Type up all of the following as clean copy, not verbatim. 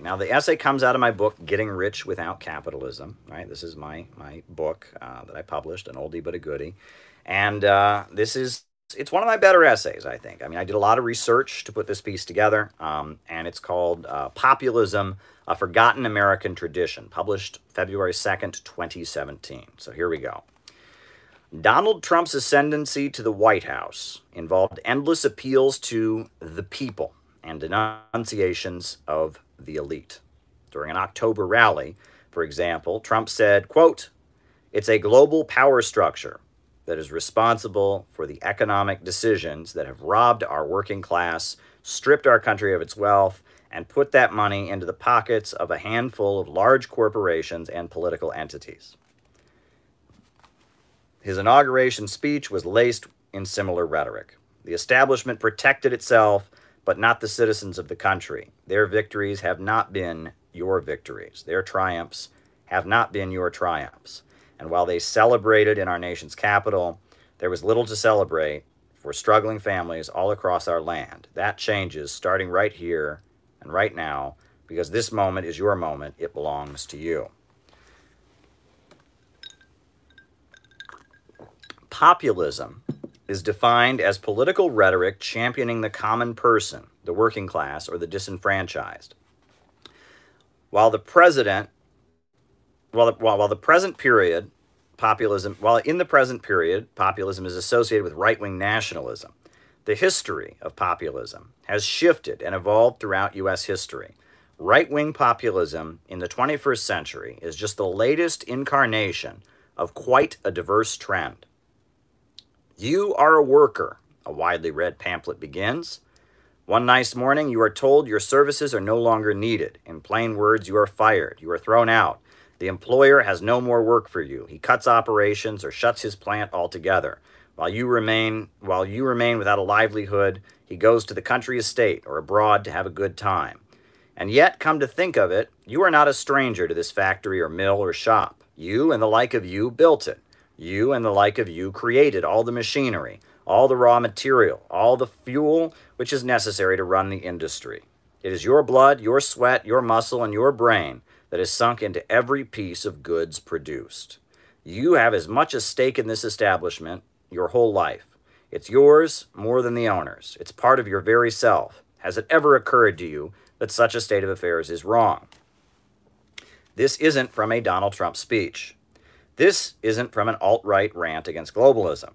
Now, the essay comes out of my book, Getting Rich Without Capitalism. Right? This is my book that I published, an oldie but a goodie. And it's one of my better essays, I think. I mean, I did a lot of research to put this piece together, and it's called Populism, A Forgotten American Tradition, published February 2nd, 2017. So here we go. Donald Trump's ascendancy to the White House involved endless appeals to the people and denunciations of the elite. During an October rally, for example, Trump said, quote, "It's a global power structure that is responsible for the economic decisions that have robbed our working class, stripped our country of its wealth, and put that money into the pockets of a handful of large corporations and political entities." His inauguration speech was laced in similar rhetoric. The establishment protected itself, but not the citizens of the country. Their victories have not been your victories. Their triumphs have not been your triumphs. And while they celebrated in our nation's capital, there was little to celebrate for struggling families all across our land. That changes starting right here and right now, because this moment is your moment. It belongs to you. Populism is defined as political rhetoric championing the common person, the working class, or the disenfranchised. While in the present period, populism is associated with right-wing nationalism, the history of populism has shifted and evolved throughout U.S. history. Right-wing populism in the 21st century is just the latest incarnation of quite a diverse trend. "You are a worker," a widely read pamphlet begins. "One nice morning, you are told your services are no longer needed. In plain words, you are fired. You are thrown out. The employer has no more work for you. He cuts operations or shuts his plant altogether. While you remain without a livelihood, he goes to the country estate or abroad to have a good time. And yet, come to think of it, you are not a stranger to this factory or mill or shop. You and the like of you built it. You and the like of you created all the machinery, all the raw material, all the fuel which is necessary to run the industry. It is your blood, your sweat, your muscle, and your brain that is sunk into every piece of goods produced. You have as much a stake in this establishment your whole life. It's yours more than the owner's. It's part of your very self. Has it ever occurred to you that such a state of affairs is wrong?" This isn't from a Donald Trump speech. This isn't from an alt-right rant against globalism.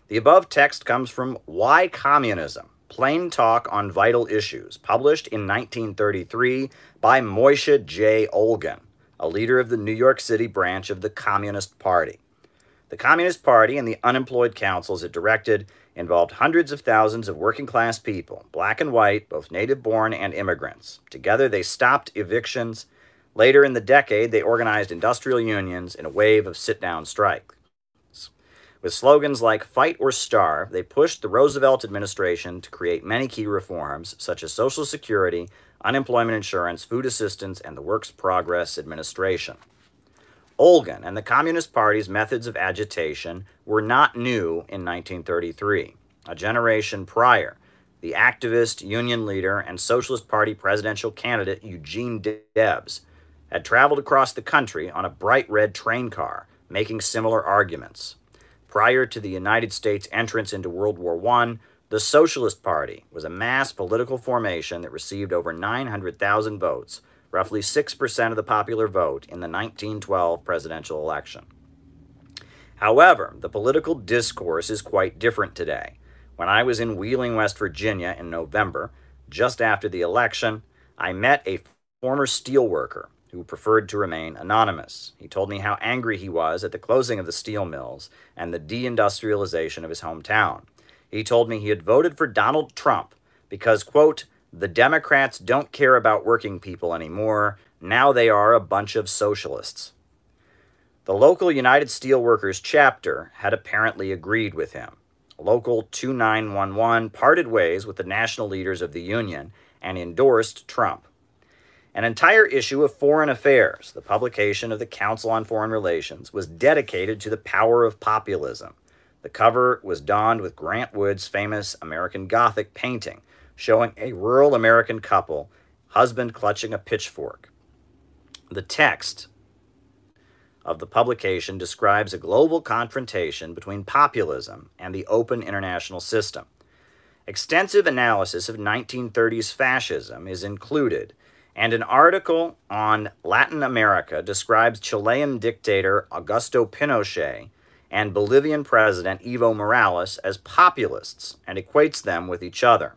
The above text comes from Why Communism? Plain Talk on Vital Issues, published in 1933 by Moishe J. Olgan, a leader of the New York City branch of the Communist Party. The Communist Party and the unemployed councils it directed involved hundreds of thousands of working-class people, black and white, both native-born and immigrants. Together, they stopped evictions. Later in the decade, they organized industrial unions in a wave of sit-down strikes. With slogans like "Fight or Starve," they pushed the Roosevelt administration to create many key reforms, such as Social Security, unemployment insurance, food assistance, and the Works Progress Administration. Olgan and the Communist Party's methods of agitation were not new in 1933. A generation prior, the activist, union leader, and Socialist Party presidential candidate Eugene Debs had traveled across the country on a bright red train car, making similar arguments. Prior to the United States' entrance into World War I, the Socialist Party was a mass political formation that received over 900,000 votes, roughly 6% of the popular vote in the 1912 presidential election. However, the political discourse is quite different today. When I was in Wheeling, West Virginia in November, just after the election, I met a former steelworker who preferred to remain anonymous. He told me how angry he was at the closing of the steel mills and the deindustrialization of his hometown. He told me he had voted for Donald Trump because, quote, "the Democrats don't care about working people anymore. Now they are a bunch of socialists." The local United Steelworkers chapter had apparently agreed with him. Local 2911 parted ways with the national leaders of the union and endorsed Trump. An entire issue of Foreign Affairs, the publication of the Council on Foreign Relations, was dedicated to the power of populism. The cover was donned with Grant Wood's famous American Gothic painting, showing a rural American couple husband clutching a pitchfork. The text of the publication describes a global confrontation between populism and the open international system. Extensive analysis of 1930s fascism is included, and an article on Latin America describes Chilean dictator Augusto Pinochet and Bolivian President Evo Morales as populists and equates them with each other.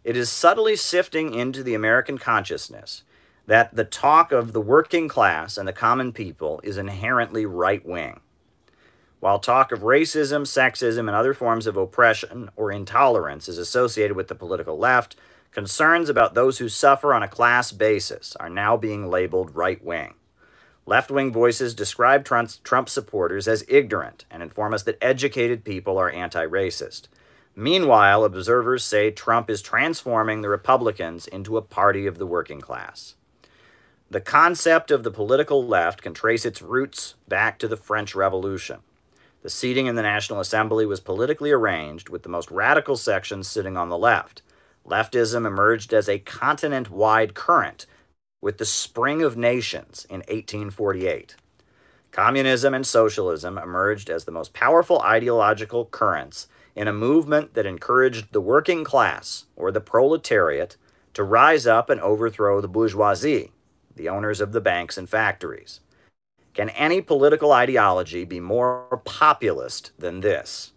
It is subtly sifting into the American consciousness that the talk of the working class and the common people is inherently right-wing, while talk of racism, sexism, and other forms of oppression or intolerance is associated with the political left. Concerns about those who suffer on a class basis are now being labeled right-wing. Left-wing voices describe Trump supporters as ignorant and inform us that educated people are anti-racist. Meanwhile, observers say Trump is transforming the Republicans into a party of the working class. The concept of the political left can trace its roots back to the French Revolution. The seating in the National Assembly was politically arranged, with the most radical sections sitting on the left. Leftism emerged as a continent-wide current with the Spring of Nations in 1848. Communism and socialism emerged as the most powerful ideological currents in a movement that encouraged the working class, or the proletariat, to rise up and overthrow the bourgeoisie, the owners of the banks and factories. Can any political ideology be more populist than this?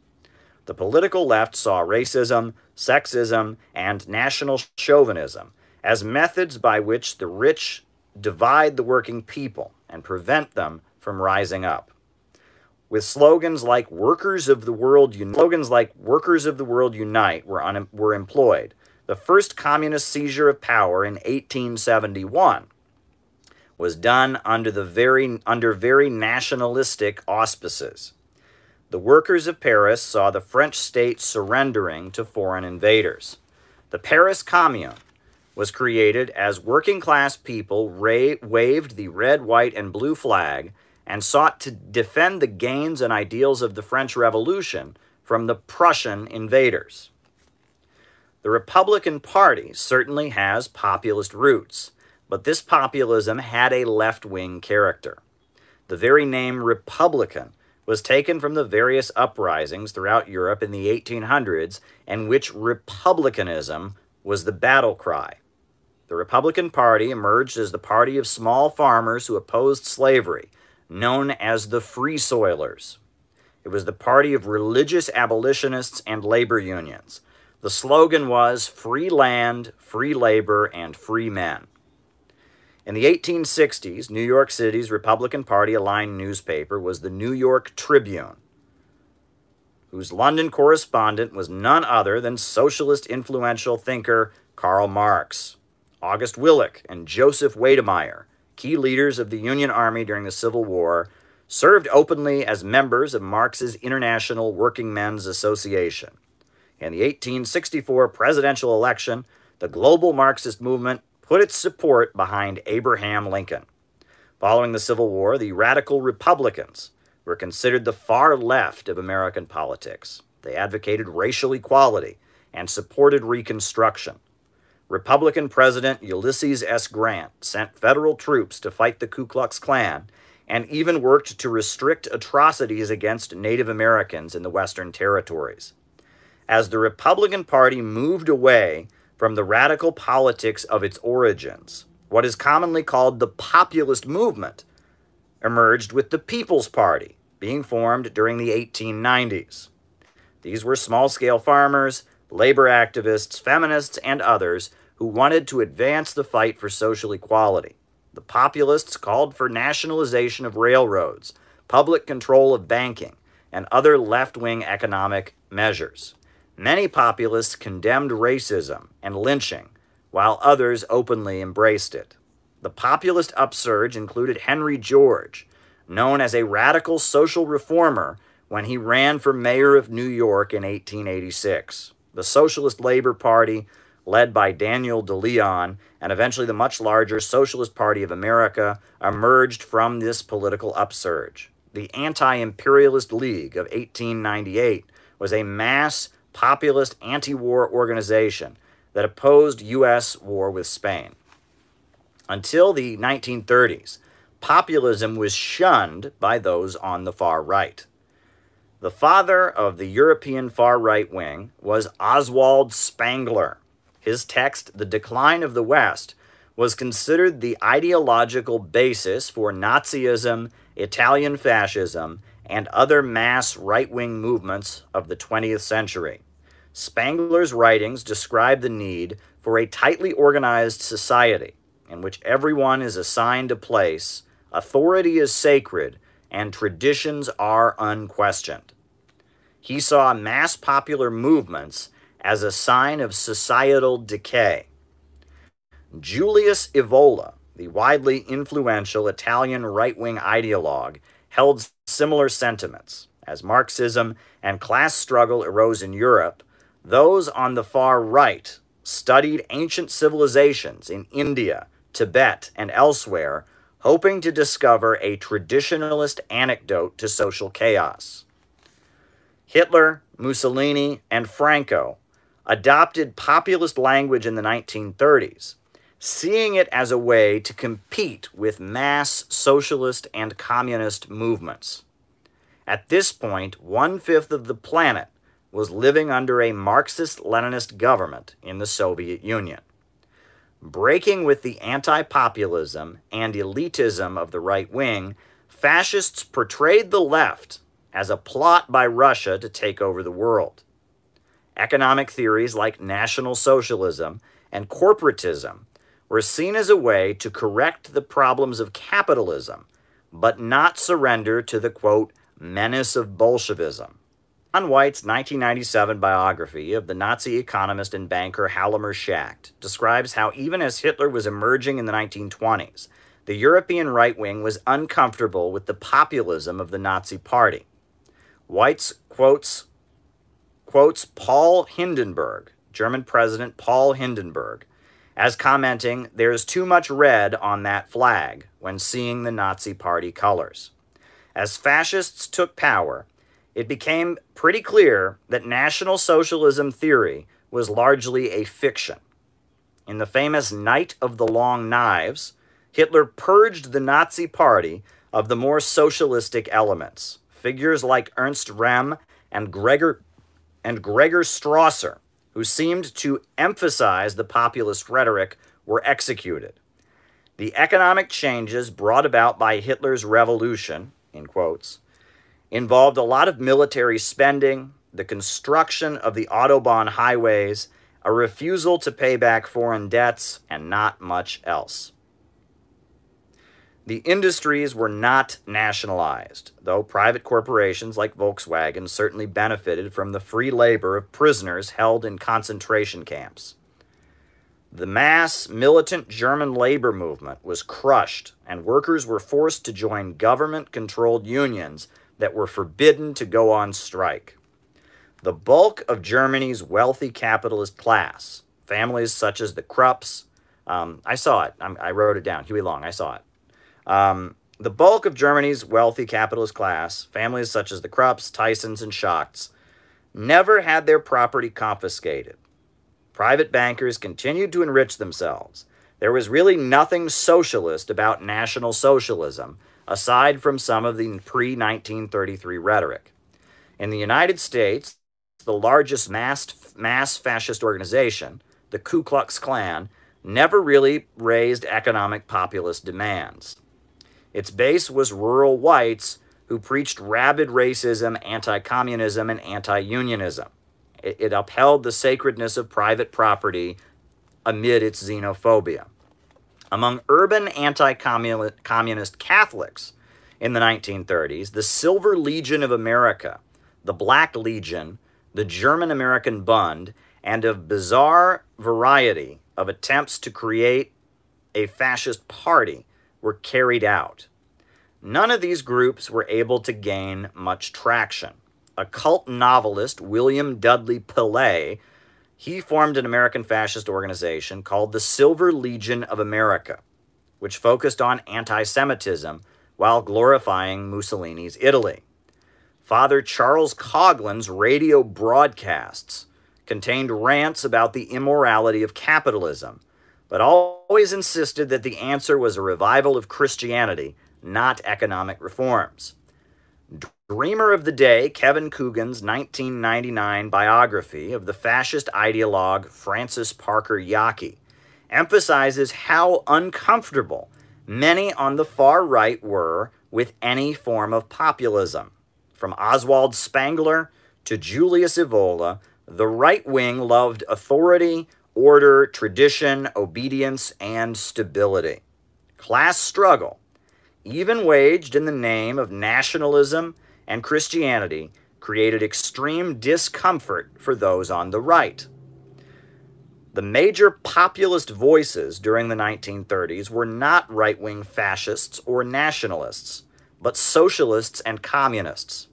The political left saw racism, sexism, and national chauvinism as methods by which the rich divide the working people and prevent them from rising up. With slogans like "Workers of the World Unite," were employed. The first communist seizure of power in 1871 was done under very nationalistic auspices. The workers of Paris saw the French state surrendering to foreign invaders. The Paris Commune was created as working-class people waved the red, white, and blue flag and sought to defend the gains and ideals of the French Revolution from the Prussian invaders. The Republican Party certainly has populist roots, but this populism had a left-wing character. The very name Republican was taken from the various uprisings throughout Europe in the 1800s, in which republicanism was the battle cry. The Republican Party emerged as the party of small farmers who opposed slavery, known as the Free Soilers. It was the party of religious abolitionists and labor unions. The slogan was "Free land, free labor, and free men." In the 1860s, New York City's Republican Party-aligned newspaper was the New York Tribune, whose London correspondent was none other than socialist influential thinker Karl Marx. August Willich and Joseph Weydemeyer, key leaders of the Union Army during the Civil War, served openly as members of Marx's International Working Men's Association. In the 1864 presidential election, the global Marxist movement put its support behind Abraham Lincoln. Following the Civil War, the radical Republicans were considered the far left of American politics. They advocated racial equality and supported Reconstruction. Republican President Ulysses S. Grant sent federal troops to fight the Ku Klux Klan and even worked to restrict atrocities against Native Americans in the Western Territories. As the Republican Party moved away from the radical politics of its origins, what is commonly called the populist movement emerged, with the People's Party being formed during the 1890s. These were small-scale farmers, labor activists, feminists, and others who wanted to advance the fight for social equality. The populists called for nationalization of railroads, public control of banking, and other left-wing economic measures. Many populists condemned racism and lynching, while others openly embraced it. The populist upsurge included Henry George, known as a radical social reformer when he ran for mayor of New York in 1886. The Socialist Labor Party, led by Daniel De Leon, and eventually the much larger Socialist Party of America, emerged from this political upsurge. The Anti-Imperialist League of 1898 was a mass populist anti-war organization that opposed U.S. war with Spain. Until the 1930s, populism was shunned by those on the far right. The father of the European far right wing was Oswald Spengler. His text, The Decline of the West, was considered the ideological basis for Nazism, Italian fascism, and other mass right-wing movements of the 20th century. Spengler's writings describe the need for a tightly organized society in which everyone is assigned a place, authority is sacred, and traditions are unquestioned. He saw mass popular movements as a sign of societal decay. Julius Evola, the widely influential Italian right-wing ideologue, held similar sentiments. As Marxism and class struggle arose in Europe, those on the far right studied ancient civilizations in India, Tibet, and elsewhere, hoping to discover a traditionalist antidote to social chaos. Hitler, Mussolini, and Franco adopted populist language in the 1930s, seeing it as a way to compete with mass socialist and communist movements. At this point, 1/5 of the planet was living under a Marxist-Leninist government in the Soviet Union. Breaking with the anti-populism and elitism of the right wing, fascists portrayed the left as a plot by Russia to take over the world. Economic theories like National Socialism and corporatism were seen as a way to correct the problems of capitalism, but not surrender to the, quote, menace of Bolshevism. John White's 1997 biography of the Nazi economist and banker Hjalmar Schacht describes how even as Hitler was emerging in the 1920s, the European right wing was uncomfortable with the populism of the Nazi Party. White quotes Paul Hindenburg, German President Paul Hindenburg, as commenting, "There's too much red on that flag," when seeing the Nazi Party colors. As fascists took power, it became pretty clear that National Socialism theory was largely a fiction. In the famous Night of the Long Knives, Hitler purged the Nazi Party of the more socialistic elements. Figures like Ernst Röhm and Gregor Strasser, who seemed to emphasize the populist rhetoric, were executed. The economic changes brought about by Hitler's revolution, in quotes, involved a lot of military spending, the construction of the Autobahn highways, a refusal to pay back foreign debts, and not much else. The industries were not nationalized, though private corporations like Volkswagen certainly benefited from the free labor of prisoners held in concentration camps. The mass, militant German labor movement was crushed, and workers were forced to join government-controlled unions that were forbidden to go on strike. The bulk of Germany's wealthy capitalist class, families such as the Krupps, I saw it, I wrote it down, Huey Long, I saw it. The bulk of Germany's wealthy capitalist class, families such as the Krupps, Tysons, and Schachts, never had their property confiscated. Private bankers continued to enrich themselves. There was really nothing socialist about National Socialism, aside from some of the pre-1933 rhetoric. In the United States, the largest mass fascist organization, the Ku Klux Klan, never really raised economic populist demands. Its base was rural whites who preached rabid racism, anti-communism, and anti-unionism. It upheld the sacredness of private property amid its xenophobia. Among urban anti-communist Catholics in the 1930s, the Silver Legion of America, the Black Legion, the German-American Bund, and a bizarre variety of attempts to create a fascist party were carried out. None of these groups were able to gain much traction. Occult novelist William Dudley Pillay, he formed an American fascist organization called the Silver Legion of America, which focused on anti-Semitism while glorifying Mussolini's Italy. Father Charles Coughlin's radio broadcasts contained rants about the immorality of capitalism, but always insisted that the answer was a revival of Christianity, not economic reforms. Dreamer of the day, Kevin Coogan's 1999 biography of the fascist ideologue Francis Parker Yockey emphasizes how uncomfortable many on the far right were with any form of populism. From Oswald Spengler to Julius Evola, the right wing loved authority, order, tradition, obedience, and stability. Class struggle, even waged in the name of nationalism and Christianity, created extreme discomfort for those on the right. The major populist voices during the 1930s were not right-wing fascists or nationalists, but socialists and communists.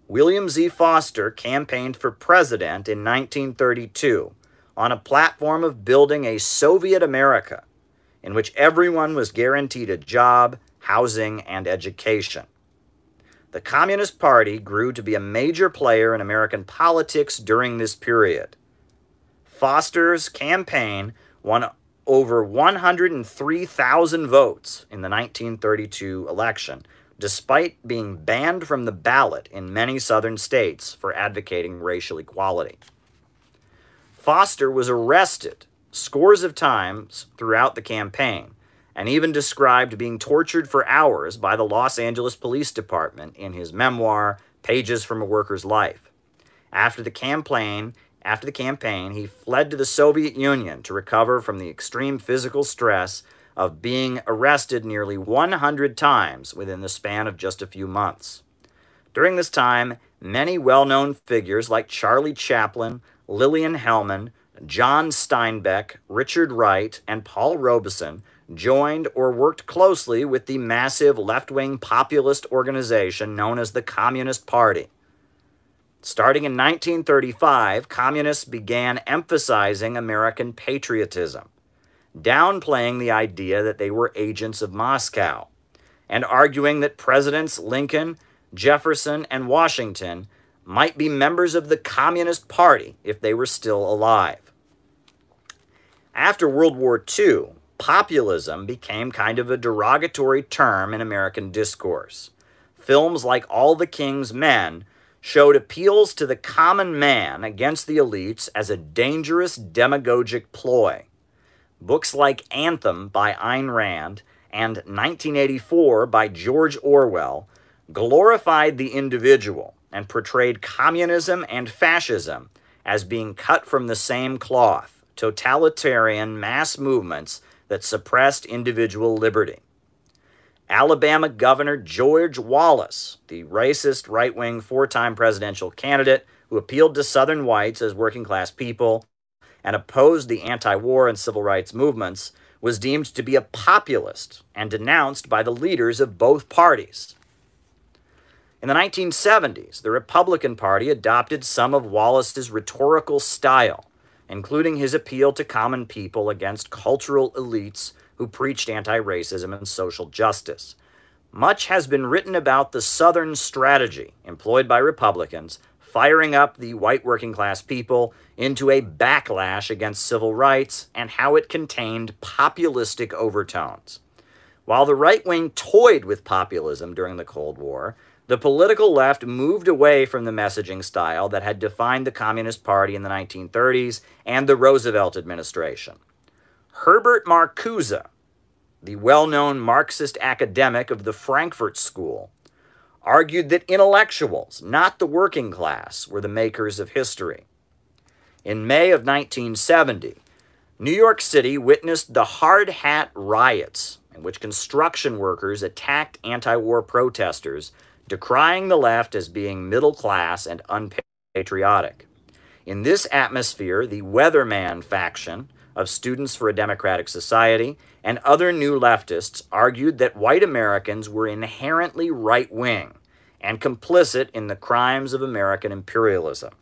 William Z. Foster campaigned for president in 1932 on a platform of building a Soviet America in which everyone was guaranteed a job, housing, and education. The Communist Party grew to be a major player in American politics during this period. Foster's campaign won over 103,000 votes in the 1932 election, despite being banned from the ballot in many southern states for advocating racial equality. Foster was arrested scores of times throughout the campaign, and even described being tortured for hours by the Los Angeles Police Department in his memoir, Pages from a Worker's Life. After the campaign, he fled to the Soviet Union to recover from the extreme physical stress of being arrested nearly 100 times within the span of just a few months. During this time, many well-known figures like Charlie Chaplin, Lillian Hellman, John Steinbeck, Richard Wright, and Paul Robeson joined or worked closely with the massive left-wing populist organization known as the Communist Party. Starting in 1935, communists began emphasizing American patriotism, downplaying the idea that they were agents of Moscow, and arguing that Presidents Lincoln, Jefferson, and Washington might be members of the Communist Party if they were still alive. After World War II, populism became kind of a derogatory term in American discourse. Films like All the King's Men showed appeals to the common man against the elites as a dangerous demagogic ploy. Books like Anthem by Ayn Rand and 1984 by George Orwell glorified the individual and portrayed communism and fascism as being cut from the same cloth, totalitarian mass movements that suppressed individual liberty. Alabama Governor George Wallace, the racist right-wing four-time presidential candidate who appealed to Southern whites as working-class people and opposed the anti-war and civil rights movements, was deemed to be a populist and denounced by the leaders of both parties. In the 1970s, the Republican Party adopted some of Wallace's rhetorical style, including his appeal to common people against cultural elites who preached anti-racism and social justice. Much has been written about the Southern strategy employed by Republicans, firing up the white working-class people into a backlash against civil rights and how it contained populistic overtones. While the right wing toyed with populism during the Cold War, the political left moved away from the messaging style that had defined the Communist Party in the 1930s and the Roosevelt administration. Herbert Marcuse, the well-known Marxist academic of the Frankfurt School, argued that intellectuals, not the working class, were the makers of history. In May of 1970, New York City witnessed the Hard Hat riots, in which construction workers attacked anti-war protesters, decrying the left as being middle-class and unpatriotic. In this atmosphere, the Weatherman faction of Students for a Democratic Society and other new leftists argued that white Americans were inherently right-wing and complicit in the crimes of American imperialism.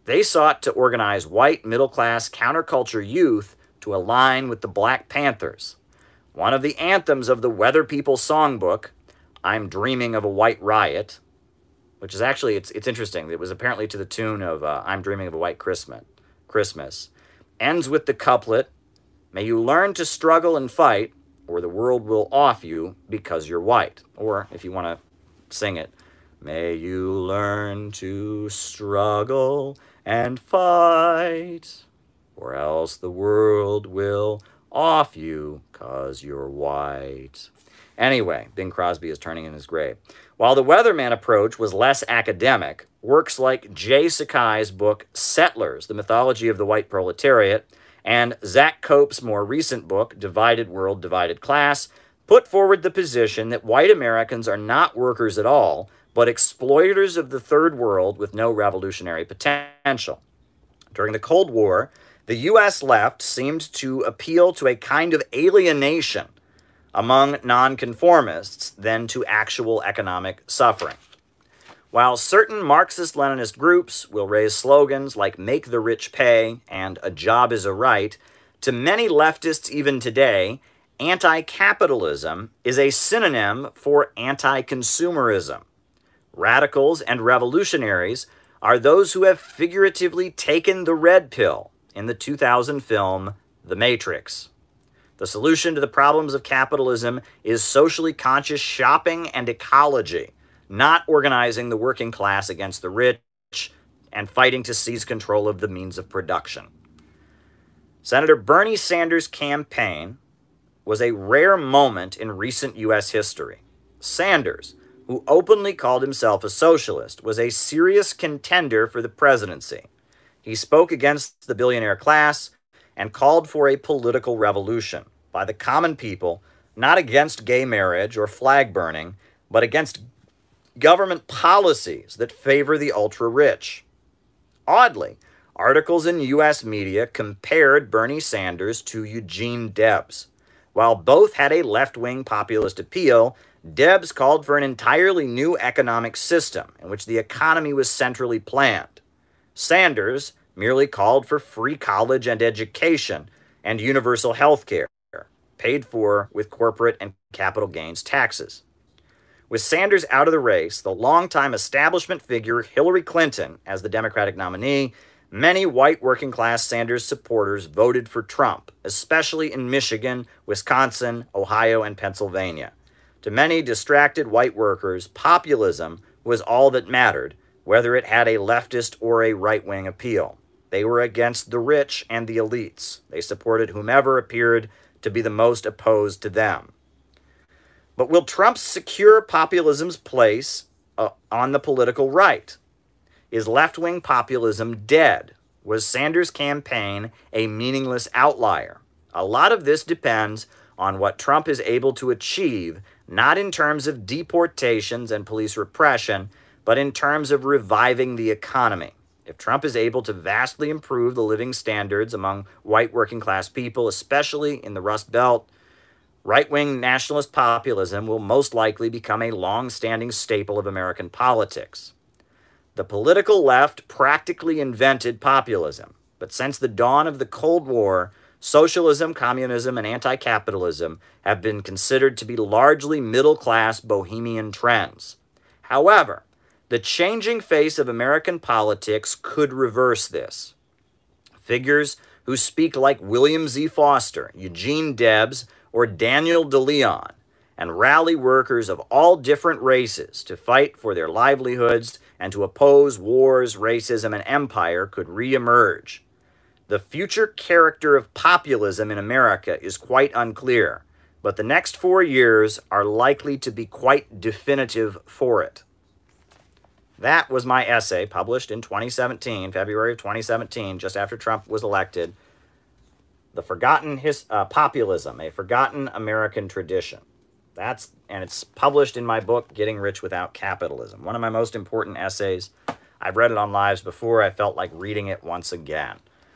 They sought to organize white middle-class counterculture youth to align with the Black Panthers. One of the anthems of the Weather People songbook, I'm Dreaming of a White Riot, which is actually, it's interesting. It was apparently to the tune of I'm Dreaming of a White Christmas, ends with the couplet, May you learn to struggle and fight, or the world will off you because you're white. Or, if you want to sing it, may you learn to struggle and fight, or else the world will off you because you're white. Anyway, Bing Crosby is turning in his grave. While the Weatherman approach was less academic, works like Jay Sakai's book Settlers, The Mythology of the White Proletariat, and Zach Cope's more recent book, Divided World, Divided Class, put forward the position that white Americans are not workers at all, but exploiters of the third world with no revolutionary potential. During the Cold War, the U.S. left seemed to appeal to a kind of alienation among nonconformists than to actual economic suffering. While certain Marxist-Leninist groups will raise slogans like "Make the rich pay" and "A job is a right," to many leftists even today, anti-capitalism is a synonym for anti-consumerism. Radicals and revolutionaries are those who have figuratively taken the red pill in the 2000 film The Matrix. The solution to the problems of capitalism is socially conscious shopping and ecology, not organizing the working class against the rich and fighting to seize control of the means of production. Senator Bernie Sanders' campaign was a rare moment in recent U.S. history. Sanders, who openly called himself a socialist, was a serious contender for the presidency. He spoke against the billionaire class and called for a political revolution by the common people, not against gay marriage or flag burning, but against government policies that favor the ultra-rich. Oddly, articles in U.S. media compared Bernie Sanders to Eugene Debs. While both had a left-wing populist appeal, Debs called for an entirely new economic system in which the economy was centrally planned. Sanders merely called for free college and education and universal health care, paid for with corporate and capital gains taxes. With Sanders out of the race, the longtime establishment figure Hillary Clinton as the Democratic nominee, many white working-class Sanders supporters voted for Trump, especially in Michigan, Wisconsin, Ohio, and Pennsylvania. To many distracted white workers, populism was all that mattered, whether it had a leftist or a right-wing appeal. They were against the rich and the elites. They supported whomever appeared to be the most opposed to them. But will Trump secure populism's place on the political right? Is left-wing populism dead? Was Sanders' campaign a meaningless outlier? A lot of this depends on what Trump is able to achieve, not in terms of deportations and police repression, but in terms of reviving the economy. If Trump is able to vastly improve the living standards among white working-class people, especially in the Rust Belt, right-wing nationalist populism will most likely become a long-standing staple of American politics. The political left practically invented populism, but since the dawn of the Cold War, socialism, communism, and anti-capitalism have been considered to be largely middle-class bohemian trends. However, the changing face of American politics could reverse this. Figures who speak like William Z. Foster, Eugene Debs, or Daniel DeLeon, and rally workers of all different races to fight for their livelihoods and to oppose wars, racism, and empire could reemerge. The future character of populism in America is quite unclear, but the next 4 years are likely to be quite definitive for it. That was my essay published in 2017, February of 2017, just after Trump was elected. The Forgotten Populism, a Forgotten American Tradition. And it's published in my book, Getting Rich Without Capitalism. One of my most important essays. I've read it on lives before. I felt like reading it once again.